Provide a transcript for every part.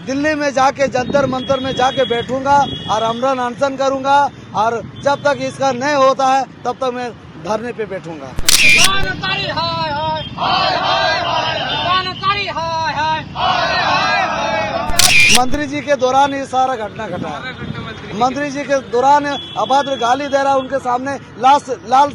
दिल्ली में जाके जंतर मंतर में जाके बैठूंगा और अमरन अनशन करूंगा और जब तक इसका नहीं होता है तब तक मैं धरने पे बैठूंगा। मंत्री जी के दौरान ये सारा घटना घटा है। मंत्री जी के दौरान अभद्र गाली दे रहा है, उनके सामने लाल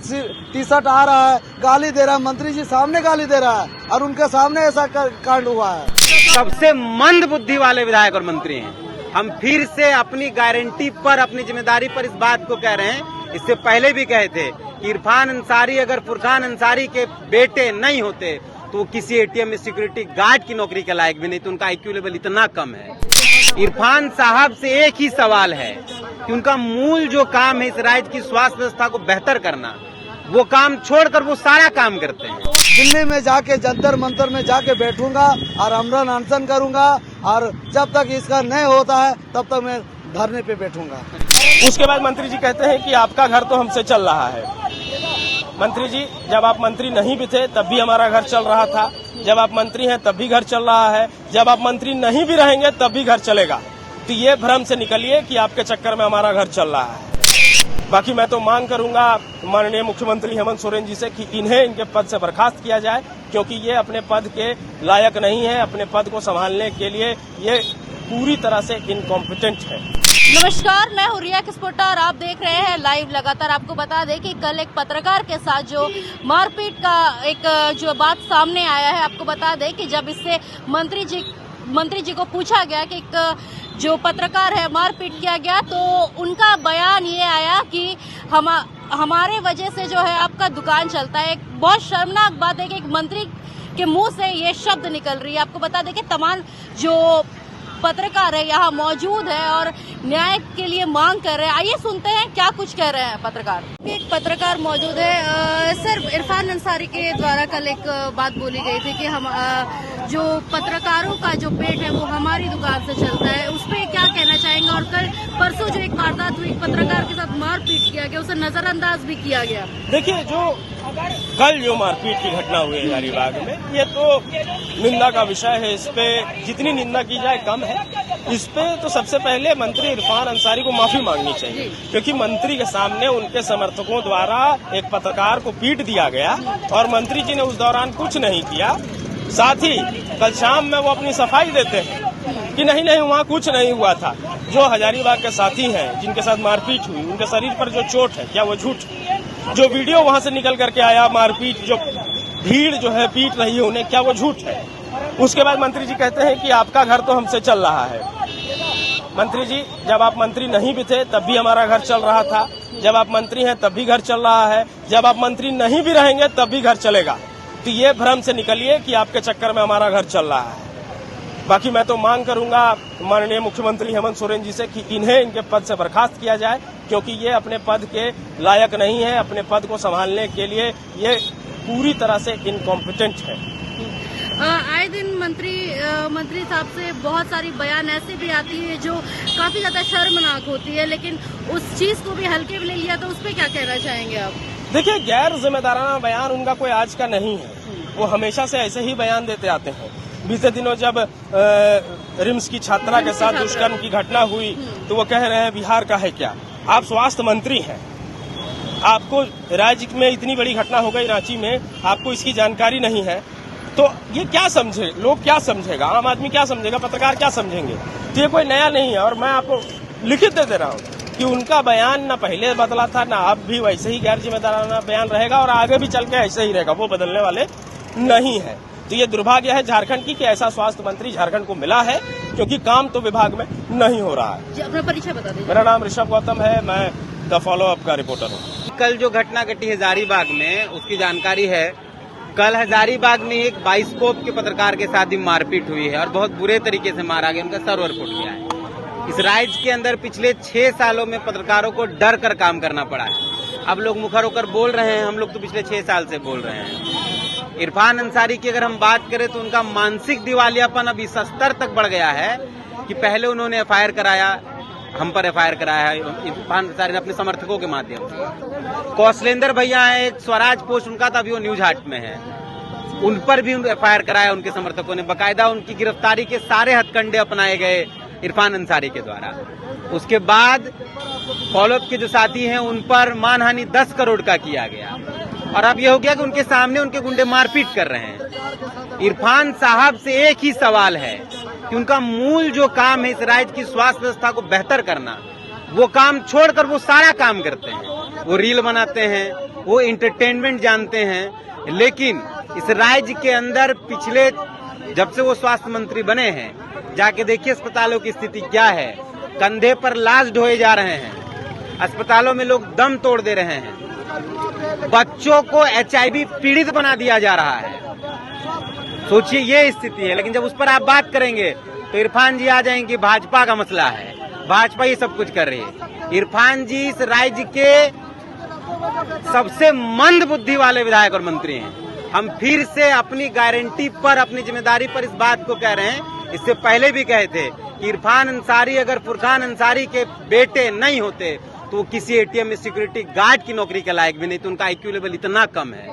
टी शर्ट आ रहा है, गाली दे रहा है, मंत्री जी सामने गाली दे रहा है और उनके सामने ऐसा कांड हुआ है। सबसे मंद बुद्धि वाले विधायक और मंत्री हैं। हम फिर से अपनी गारंटी पर, अपनी जिम्मेदारी पर इस बात को कह रहे हैं। इससे पहले भी कहे थे कि इरफान अंसारी अगर फुरकान अंसारी के बेटे नहीं होते तो वो किसी एटीएम में सिक्योरिटी गार्ड की नौकरी के लायक भी नहीं, तो उनका IQ लेवल इतना कम है। इरफान साहब से एक ही सवाल है कि उनका मूल जो काम है इस राज्य की स्वास्थ्य व्यवस्था को बेहतर करना, वो काम छोड़कर वो सारा काम करते हैं। दिल्ली में जाके जंतर मंतर में जाके बैठूंगा और अमरन अनशन करूंगा और जब तक इसका नहीं होता है तब तक मैं धरने पे बैठूंगा। उसके बाद मंत्री जी कहते हैं कि आपका घर तो हमसे चल रहा है। मंत्री जी, जब आप मंत्री नहीं भी थे तब भी हमारा घर चल रहा था, जब आप मंत्री हैं तब भी घर चल रहा है, जब आप मंत्री नहीं भी रहेंगे तब भी घर चलेगा। तो ये भ्रम से निकलिए कि आपके चक्कर में हमारा घर चल रहा है। बाकी मैं तो मांग करूंगा माननीय मुख्यमंत्री हेमंत सोरेन जी से कि इन्हें इनके पद से बर्खास्त किया जाए, क्योंकि ये अपने पद के लायक नहीं है। अपने पद को संभालने के लिए ये पूरी तरह से इनकॉम्पिटेंट है। नमस्कार, मैं हूँ रिया किस्पोटा और आप देख रहे हैं लाइव लगातार। आपको बता दें कि कल एक पत्रकार के साथ जो मारपीट का एक जो बात सामने आया है, आपको बता दें कि जब इससे मंत्री जी को पूछा गया कि एक जो पत्रकार है मारपीट किया गया, तो उनका बयान ये आया कि हमारे वजह से जो है आपका दुकान चलता है। एक बहुत शर्मनाक बात है कि एक मंत्री के मुंह से ये शब्द निकल रही है। आपको बता दें कि तमाम जो पत्रकार है यहाँ मौजूद है और न्याय के लिए मांग कर रहे हैं। आइए सुनते हैं क्या कुछ कह रहे हैं पत्रकार। एक पत्रकार मौजूद है। सर, इरफान अंसारी के द्वारा कल एक बात बोली गई थी कि हम जो पत्रकारों का जो पेट है वो हमारी दुकान से चलता है, उस पर क्या कहना चाहेंगे? और कल परसों जो एक वारदात हुई, पत्रकार के साथ मारपीट किया गया, उसे नजरअंदाज भी किया गया। देखिए, जो कल जो मारपीट की घटना हुई है हजारीबाग में, ये तो निंदा का विषय है। इस पे जितनी निंदा की जाए कम है। इस पे तो सबसे पहले मंत्री इरफान अंसारी को माफी मांगनी चाहिए, क्योंकि मंत्री के सामने उनके समर्थकों द्वारा एक पत्रकार को पीट दिया गया और मंत्री जी ने उस दौरान कुछ नहीं किया। साथ ही कल शाम में वो अपनी सफाई देते हैं कि नहीं वहाँ कुछ नहीं हुआ था। जो हजारीबाग के साथी हैं जिनके साथ मारपीट हुई, उनके शरीर पर जो चोट है, क्या वो झूठ? जो वीडियो वहाँ से निकल करके आया मारपीट, जो भीड़ जो है पीट रही है उन्हें, क्या वो झूठ है? उसके बाद मंत्री जी कहते हैं कि आपका घर तो हमसे चल रहा है। मंत्री जी, जब आप मंत्री नहीं भी थे तब भी हमारा घर चल रहा था, जब आप मंत्री हैं तब भी घर चल रहा है, जब आप मंत्री नहीं भी रहेंगे तब भी घर चलेगा। तो ये भ्रम से निकलिए कि आपके चक्कर में हमारा घर चल रहा है। बाकी मैं तो मांग करूंगा माननीय मुख्यमंत्री हेमंत सोरेन जी से कि इन्हें इनके पद से बर्खास्त किया जाए, क्योंकि ये अपने पद के लायक नहीं है। अपने पद को संभालने के लिए ये पूरी तरह से इनकॉम्पिटेंट है। आए दिन मंत्री साहब से बहुत सारी बयान ऐसी भी आती है जो काफी ज्यादा शर्मनाक होती है, लेकिन उस चीज को भी हल्के में ले लिया, तो उस पर क्या कहना चाहेंगे आप? देखिए, गैर जिम्मेदाराना बयान उनका कोई आज का नहीं है। वो हमेशा से ऐसे ही बयान देते आते हैं। बीते दिनों जब रिम्स की छात्रा के साथ दुष्कर्म की घटना हुई तो वो कह रहे हैं बिहार का है क्या? आप स्वास्थ्य मंत्री हैं, आपको राज्य में इतनी बड़ी घटना हो गई रांची में, आपको इसकी जानकारी नहीं है, तो ये क्या समझे? लोग क्या समझेगा? आम आदमी क्या समझेगा? पत्रकार क्या समझेंगे? तो ये कोई नया नहीं है। और मैं आपको लिखित दे रहा हूँ कि उनका बयान न पहले बदला था, न अब भी वैसे ही गैर जिम्मेदाराना बयान रहेगा और आगे भी चल के ऐसे ही रहेगा। वो बदलने वाले नहीं है। तो ये दुर्भाग्य है झारखंड की कि ऐसा स्वास्थ्य मंत्री झारखंड को मिला है, क्योंकि काम तो विभाग में नहीं हो रहा है। अपना परिचय बता दीजिए। मेरा नाम ऋषभ गौतम है, मैं द फॉलो अप का रिपोर्टर हूँ। कल जो घटना घटी हजारीबाग में, उसकी जानकारी है। कल हजारीबाग में एक बाइस्कोप के पत्रकार के साथ ही मारपीट हुई है और बहुत बुरे तरीके से मारा गया, उनका सर फुट गया है। इस राज्य के अंदर पिछले 6 सालों में पत्रकारों को डर कर काम करना पड़ा है। अब लोग मुखर होकर बोल रहे हैं, हम लोग तो पिछले 6 साल से बोल रहे हैं। इरफान अंसारी की अगर हम बात करें तो उनका मानसिक दिवालियापन अब इस स्तर तक बढ़ गया है कि पहले उन्होंने FIR कराया, हम पर FIR कराया है इरफान अंसारी ने अपने समर्थकों के माध्यम से। कौशलेंद्र भैया है, एक स्वराज पोस्ट उनका था, अभी वो न्यूज हाट में है। उन पर भी FIR कराया उनके समर्थकों ने, बकायदा उनकी गिरफ्तारी के सारे हथकंडे अपनाए गए इरफान अंसारी के द्वारा। उसके बाद फॉलोअप के जो साथी हैं उन पर मानहानि 10 करोड़ का किया गया, और अब यह हो गया कि उनके सामने उनके गुंडे मारपीट कर रहे हैं। इरफान साहब से एक ही सवाल है कि उनका मूल जो काम है इस राज्य की स्वास्थ्य व्यवस्था को बेहतर करना, वो काम छोड़कर वो सारा काम करते हैं। वो रील बनाते हैं, वो एंटरटेनमेंट जानते हैं, लेकिन इस राज्य के अंदर पिछले जब से वो स्वास्थ्य मंत्री बने हैं, जाके देखिए अस्पतालों की स्थिति क्या है। कंधे पर लाश ढोए जा रहे हैं, अस्पतालों में लोग दम तोड़ दे रहे हैं, बच्चों को HIV पीड़ित बना दिया जा रहा है। सोचिए ये स्थिति है, लेकिन जब उस पर आप बात करेंगे तो इरफान जी आ जाएंगे भाजपा का मसला है, भाजपा ये सब कुछ कर रही है। इरफान जी इस राज्य के सबसे मंद बुद्धि वाले विधायक और मंत्री हैं। हम फिर से अपनी गारंटी पर, अपनी जिम्मेदारी पर इस बात को कह रहे हैं, इससे पहले भी कहे थे कि इरफान अंसारी अगर फुरकान अंसारी के बेटे नहीं होते तो किसी ATM में सिक्योरिटी गार्ड की नौकरी के लायक भी नहीं, तो उनका IQ लेवल इतना कम है,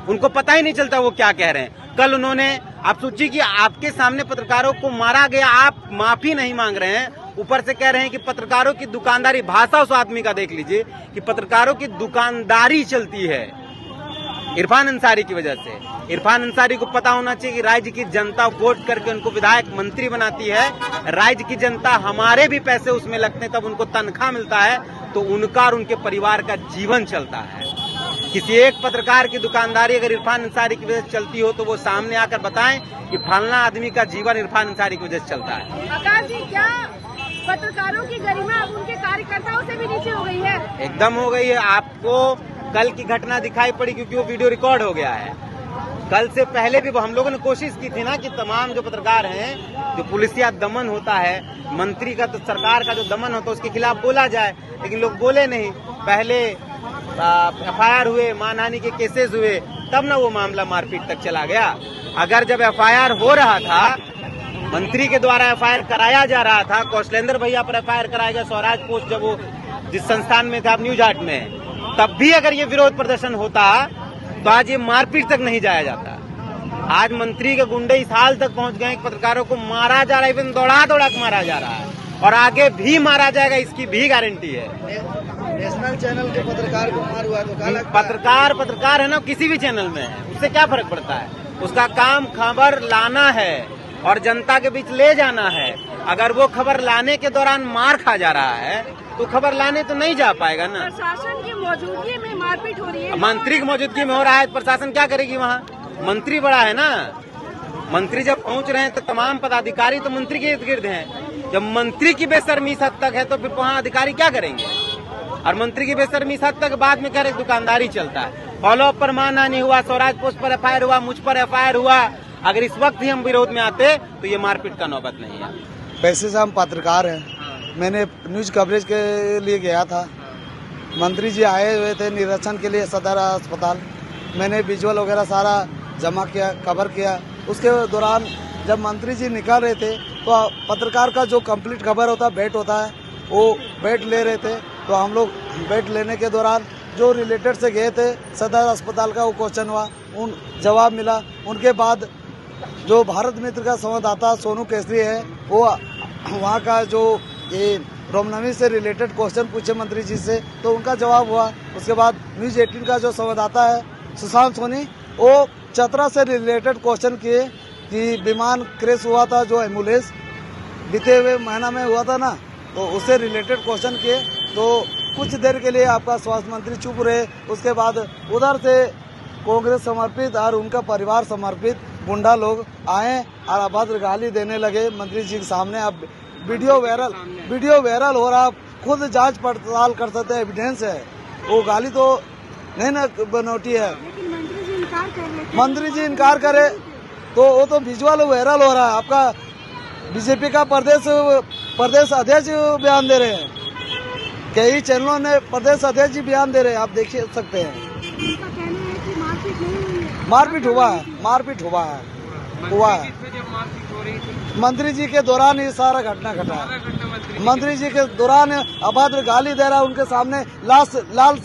उनको पता ही नहीं चलता वो क्या कह रहे हैं। कल उन्होंने, आप सोचिए कि आपके सामने पत्रकारों को मारा गया, आप माफी नहीं मांग रहे हैं, ऊपर से कह रहे हैं कि पत्रकारों की दुकानदारी, भाषा उस आदमी का देख लीजिए कि पत्रकारों की दुकानदारी चलती है इरफान अंसारी की वजह से। इरफान अंसारी को पता होना चाहिए कि राज्य की जनता वोट करके उनको विधायक मंत्री बनाती है, राज्य की जनता, हमारे भी पैसे उसमें लगते हैं, तब उनको तनख्वाह मिलता है, तो उनका और उनके परिवार का जीवन चलता है। किसी एक पत्रकार की दुकानदारी अगर इरफान अंसारी की वजह से चलती हो तो वो सामने आकर बताएं कि फलाना आदमी का जीवन इरफान अंसारी की वजह से चलता है। आकाश जी, क्या पत्रकारों की गरिमा अब उनके कार्यकर्ताओं से भी नीचे हो गई है? एकदम हो गई है। आपको कल की घटना दिखाई पड़ी क्योंकि वो वीडियो रिकॉर्ड हो गया है। कल से पहले भी हम लोगों ने कोशिश की थी ना कि तमाम जो पत्रकार हैं, जो पुलिसिया दमन होता है, मंत्री का, तो सरकार का जो दमन होता है उसके खिलाफ बोला जाए, लेकिन लोग बोले नहीं। पहले FIR हुए, मानहानि के केसेस हुए, तब ना वो मामला मारपीट तक चला गया। अगर जब FIR हो रहा था, मंत्री के द्वारा FIR कराया जा रहा था, कौशलेंद्र भैया पर FIR कराया गया, स्वराज पोस्ट जब वो जिस संस्थान में था न्यूज आर्ट में, तब भी अगर ये विरोध प्रदर्शन होता तो आज ये मारपीट तक नहीं जाया जाता। आज मंत्री के गुंडे इस हाल तक पहुंच गए, पत्रकारों को मारा जा रहा है, इवन दौड़ा दौड़ा के मारा जा रहा है, और आगे भी मारा जाएगा, इसकी भी गारंटी है। नेशनल चैनल के पत्रकार को मार हुआ तो पत्रकार है ना, किसी भी चैनल में है, उससे क्या फर्क पड़ता है? उसका काम खबर लाना है और जनता के बीच ले जाना है। अगर वो खबर लाने के दौरान मार खा जा रहा है तो खबर लाने तो नहीं जा पाएगा ना। प्रशासन की मौजूदगी में मारपीट हो रही है, मंत्री की मौजूदगी में हो रहा है, प्रशासन क्या करेगी वहाँ? मंत्री बड़ा है ना, मंत्री जब पहुँच रहे हैं तो तमाम पदाधिकारी तो मंत्री के इर्द गिर्द हैं। जब मंत्री की बेशर्मी इस हद तक है तो फिर वहाँ अधिकारी क्या करेंगे? और मंत्री की बेशर्मी इस हद तक बाद में करे दुकानदारी चलता है। फॉलोअप पर मानहानि हुआ, स्वराज पोस्ट पर FIR हुआ, मुझ पर FIR हुआ। अगर इस वक्त ही हम विरोध में आते तो ये मारपीट का नौबत नहीं है। पैसे से हम पत्रकार हैं, मैंने न्यूज कवरेज के लिए गया था, मंत्री जी आए हुए थे निरीक्षण के लिए सदर अस्पताल, मैंने विजुअल वगैरह सारा जमा किया, कवर किया। उसके दौरान जब मंत्री जी निकल रहे थे तो पत्रकार का जो कंप्लीट खबर होता है, बेट होता है, वो बेट ले रहे थे। तो हम लोग बेट लेने के दौरान जो रिलेटेड से गए थे सदर अस्पताल का वो क्वेश्चन हुआ, उन जवाब मिला। उनके बाद जो भारत मित्र का संवाददाता सोनू केसरी है, वो वहाँ का जो ये रामनवमी से रिलेटेड क्वेश्चन पूछे मंत्री जी से, तो उनका जवाब हुआ। उसके बाद न्यूज 18 का जो संवाददाता है सुशांत सोनी, वो चतरा से रिलेटेड क्वेश्चन किए कि विमान क्रैश हुआ था, जो एम्बुलेंस बीते हुए महीना में हुआ था ना, तो उससे रिलेटेड क्वेश्चन किए। तो कुछ देर के लिए आपका स्वास्थ्य मंत्री चुप रहे। उसके बाद उधर से कांग्रेस समर्पित और उनका परिवार समर्पित गुंडा लोग आए और अभद्र गाली देने लगे मंत्री जी के सामने। अब वीडियो वायरल हो रहा, आप खुद जांच पड़ताल कर सकते हैं, एविडेंस है। वो गाली तो नहीं ना बनौटी है। मंत्री जी इनकार करे तो वो तो विजुअल वायरल हो रहा है। आपका बीजेपी का प्रदेश अध्यक्ष बयान दे रहे हैं, कई चैनलों ने प्रदेश अध्यक्ष जी बयान दे रहे हैं, आप देख सकते हैं। मारपीट हुआ है। मंत्री जी के दौरान ये सारा घटना घटा है। मंत्री जी के दौरान अभद्र गाली दे रहा है, उनके सामने लाल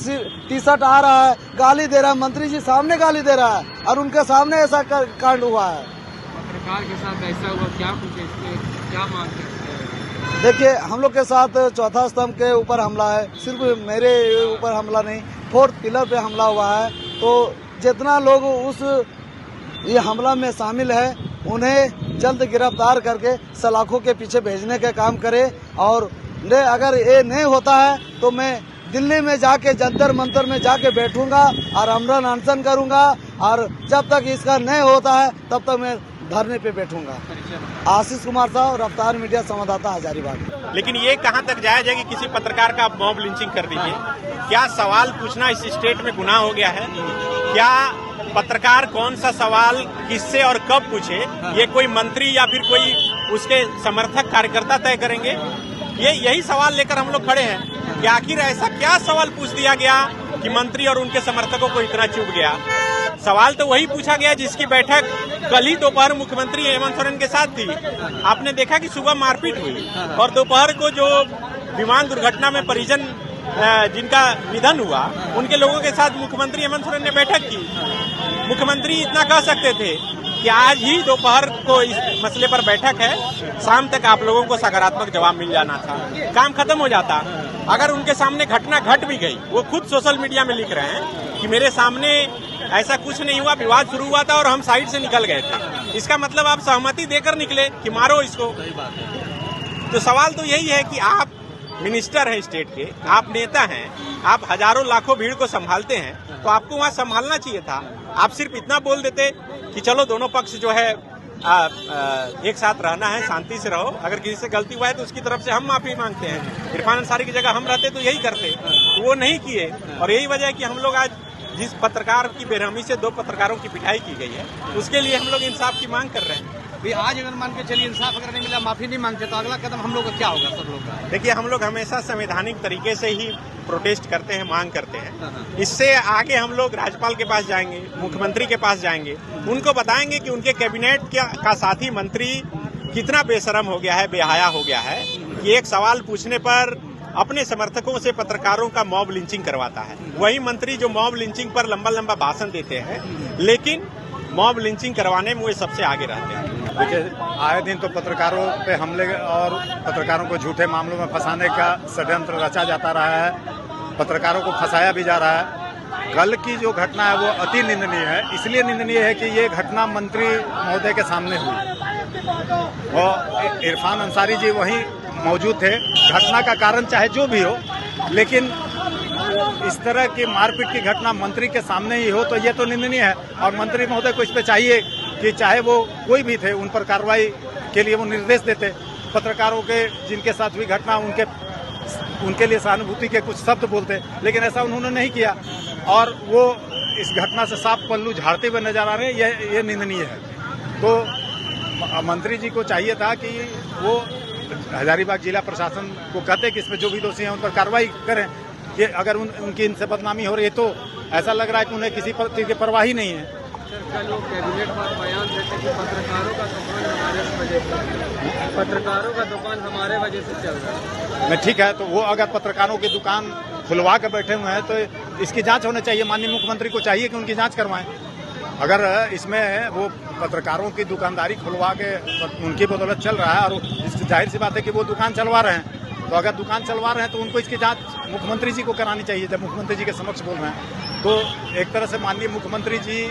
टी शर्ट आ रहा है, गाली दे रहा है, मंत्री जी सामने गाली दे रहा है और उनके सामने ऐसा कांड हुआ है। पत्रकार के साथ ऐसा हुआ, क्या कुछ इसमें क्या मांग करते हैं? देखिए, हम लोग के साथ चौथा स्तंभ के ऊपर हमला है, सिर्फ मेरे ऊपर हमला नहीं, 4th पिलर पे हमला हुआ है। तो जितना लोग उस ये हमला में शामिल है उन्हें जल्द गिरफ्तार करके सलाखों के पीछे भेजने का काम करे। और अगर ये नहीं होता है तो मैं दिल्ली में जाके जंतर मंतर में जाके बैठूंगा और आमरण अनशन करूंगा, और जब तक इसका नहीं होता है तब तक मैं धरने पे बैठूंगा। आशीष कुमार साहब, रफ्तार मीडिया संवाददाता, हजारीबाग। लेकिन ये कहाँ तक जायज है कि किसी पत्रकार का आप मॉब लिंचिंग कर दीजिए? क्या सवाल पूछना इस स्टेट में गुनाह हो गया है? क्या पत्रकार कौन सा सवाल किससे और कब पूछे ये कोई मंत्री या फिर कोई उसके समर्थक कार्यकर्ता तय करेंगे? यही सवाल लेकर हम लोग खड़े हैं कि आखिर ऐसा क्या सवाल पूछ दिया गया कि मंत्री और उनके समर्थकों को इतना चुभ गया? सवाल तो वही पूछा गया जिसकी बैठक कल ही दोपहर मुख्यमंत्री हेमंत सोरेन के साथ थी। आपने देखा कि सुबह मारपीट हुई और दोपहर को जो विमान दुर्घटना में परिजन जिनका निधन हुआ उनके लोगों के साथ मुख्यमंत्री हेमंत सोरेन ने बैठक की। मुख्यमंत्री इतना कह सकते थे कि आज ही दोपहर को इस मसले पर बैठक है, शाम तक आप लोगों को सकारात्मक जवाब मिल जाना था, काम खत्म हो जाता। अगर उनके सामने घटना घट भी गई, वो खुद सोशल मीडिया में लिख रहे हैं कि मेरे सामने ऐसा कुछ नहीं हुआ, विवाद शुरू हुआ था और हम साइड से निकल गए थे। इसका मतलब आप सहमति देकर निकले कि मारो इसको। तो सवाल तो यही है कि आप मिनिस्टर हैं स्टेट के, आप नेता हैं, आप हजारों लाखों भीड़ को संभालते हैं, तो आपको वहाँ संभालना चाहिए था। आप सिर्फ इतना बोल देते कि चलो दोनों पक्ष जो है एक साथ रहना है, शांति से रहो, अगर किसी से गलती हुआ है तो उसकी तरफ से हम माफी मांगते हैं। इरफान अंसारी की जगह हम रहते तो यही करते, तो वो नहीं किए और यही वजह है कि हम लोग आज जिस पत्रकार की बेरहमी से 2 पत्रकारों की पिटाई की गई है उसके लिए हम लोग इंसाफ की मांग कर रहे हैं। आज अगर मान के चलिए इंसाफ अगर नहीं मिला, माफी नहीं मांगते, तो अगला कदम हम लोग का क्या होगा? सब लोग का देखिए, हम लोग हमेशा संवैधानिक तरीके से ही प्रोटेस्ट करते हैं, मांग करते हैं। इससे आगे हम लोग राज्यपाल के पास जाएंगे, मुख्यमंत्री के पास जाएंगे, उनको बताएंगे कि उनके कैबिनेट का साथी मंत्री कितना बेशरम हो गया है, बेहया हो गया है कि एक सवाल पूछने पर अपने समर्थकों से पत्रकारों का मॉब लिंचिंग करवाता है। वही मंत्री जो मॉब लिंचिंग पर लंबा लंबा भाषण देते हैं, लेकिन मॉब लिंचिंग करवाने में वो सबसे आगे रहते हैं। देखिए, आए दिन तो पत्रकारों पे हमले और पत्रकारों को झूठे मामलों में फंसाने का षड्यंत्र रचा जाता रहा है, पत्रकारों को फंसाया भी जा रहा है। कल की जो घटना है वो अति निंदनीय है। इसलिए निंदनीय है कि ये घटना मंत्री महोदय के सामने हुई और इरफान अंसारी जी वहीं मौजूद थे। घटना का कारण चाहे जो भी हो, लेकिन इस तरह की मारपीट की घटना मंत्री के सामने ही हो तो ये तो निंदनीय है। और मंत्री महोदय को इस पे चाहिए कि चाहे वो कोई भी थे, उन पर कार्रवाई के लिए वो निर्देश देते। पत्रकारों के जिनके साथ हुई घटना उनके लिए सहानुभूति के कुछ शब्द बोलते, लेकिन ऐसा उन्होंने नहीं किया और वो इस घटना से साफ पल्लू झाड़ते हुए नजर आ रहे हैं। ये निंदनीय है। तो मंत्री जी को चाहिए था कि वो हजारीबाग जिला प्रशासन को कहते कि इसमें जो भी दोषी हैं उन पर कार्रवाई करें। ये अगर उनकी इनसे बदनामी हो रही है तो ऐसा लग रहा है कि उन्हें किसी चीज की परवाह ही नहीं है। लोग कैबिनेट पर बयान देते कि पत्रकारों का दुकान हमारे वजह से, पत्रकारों का दुकान हमारे वजह से चल रहा है। नहीं, ठीक है, तो वो अगर पत्रकारों की दुकान खुलवा कर बैठे हुए हैं तो इसकी जांच होनी चाहिए। माननीय मुख्यमंत्री को चाहिए कि उनकी जांच करवाएं। अगर इसमें वो पत्रकारों की दुकानदारी खुलवा के उनकी बदौलत चल रहा है और जाहिर सी बात है कि वो दुकान चलवा रहे हैं, तो अगर दुकान चलवा रहे हैं तो उनको इसकी जांच मुख्यमंत्री जी को करानी चाहिए। जब मुख्यमंत्री जी के समक्ष बोल रहे हैं तो एक तरह से माननीय मुख्यमंत्री जी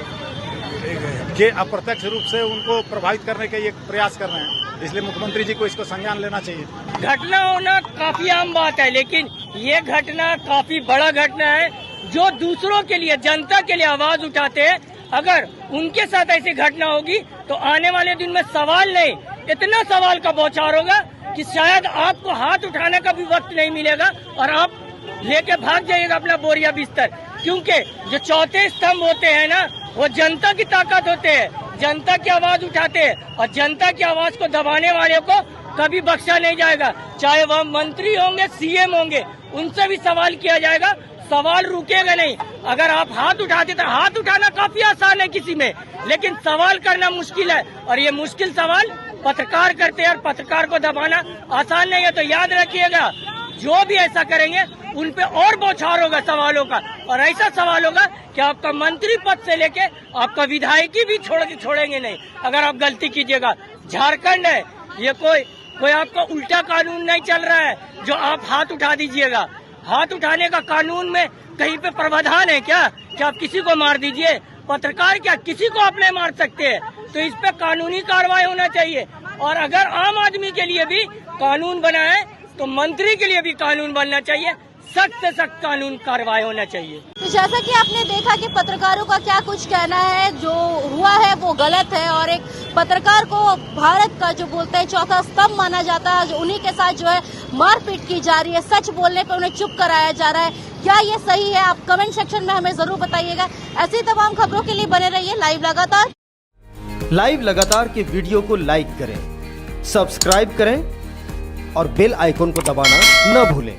के अप्रत्यक्ष रूप से उनको प्रभावित करने के ये प्रयास कर रहे हैं, इसलिए मुख्यमंत्री जी को इसको संज्ञान लेना चाहिए। घटना होना काफी आम बात है, लेकिन ये घटना काफी बड़ा घटना है। जो दूसरों के लिए, जनता के लिए आवाज उठाते हैं, अगर उनके साथ ऐसी घटना होगी तो आने वाले दिन में सवाल नहीं, इतना सवाल का बौछार होगा कि शायद आपको हाथ उठाने का भी वक्त नहीं मिलेगा और आप लेके भाग जाइएगा अपना बोरिया बिस्तर। क्योंकि जो चौथे स्तंभ होते हैं ना, वो जनता की ताकत होते हैं, जनता की आवाज उठाते हैं और जनता की आवाज को दबाने वाले को कभी बख्शा नहीं जाएगा। चाहे वह मंत्री होंगे, सीएम होंगे, उनसे भी सवाल किया जाएगा, सवाल रुकेगा नहीं। अगर आप हाथ उठाते तो हाथ उठाना काफी आसान है किसी में, लेकिन सवाल करना मुश्किल है और ये मुश्किल सवाल पत्रकार करते हैं और पत्रकार को दबाना आसान नहीं है। तो याद रखिएगा, जो भी ऐसा करेंगे उन पे और बौछार होगा सवालों का, और ऐसा सवाल होगा कि आपका मंत्री पद से लेके आपका विधायकी भी छोड़ेंगे नहीं अगर आप गलती कीजिएगा। झारखंड है, ये कोई आपका उल्टा कानून नहीं चल रहा है जो आप हाथ उठा दीजिएगा। हाथ उठाने का कानून में कहीं पे प्रावधान है क्या कि आप किसी को मार दीजिए? पत्रकार क्या किसी को आप नहीं मार सकते हैं? तो इस पे कानूनी कार्रवाई होना चाहिए। और अगर आम आदमी के लिए भी कानून बना है तो मंत्री के लिए भी कानून बनना चाहिए, सख्त से सख्त कानून कार्रवाई होना चाहिए। तो जैसा कि आपने देखा कि पत्रकारों का क्या कुछ कहना है, जो हुआ है वो गलत है, और एक पत्रकार को भारत का जो बोलते हैं चौथा स्तंभ माना जाता है, जो उन्हीं के साथ जो है मारपीट की जा रही है, सच बोलने पे उन्हें चुप कराया जा रहा है। क्या ये सही है? आप कमेंट सेक्शन में हमें जरूर बताइएगा। ऐसी तमाम खबरों के लिए बने रहिए लाइव लगातार। लाइव लगातार के वीडियो को लाइक करें, सब्सक्राइब करें और बेल आइकन को दबाना न भूलें।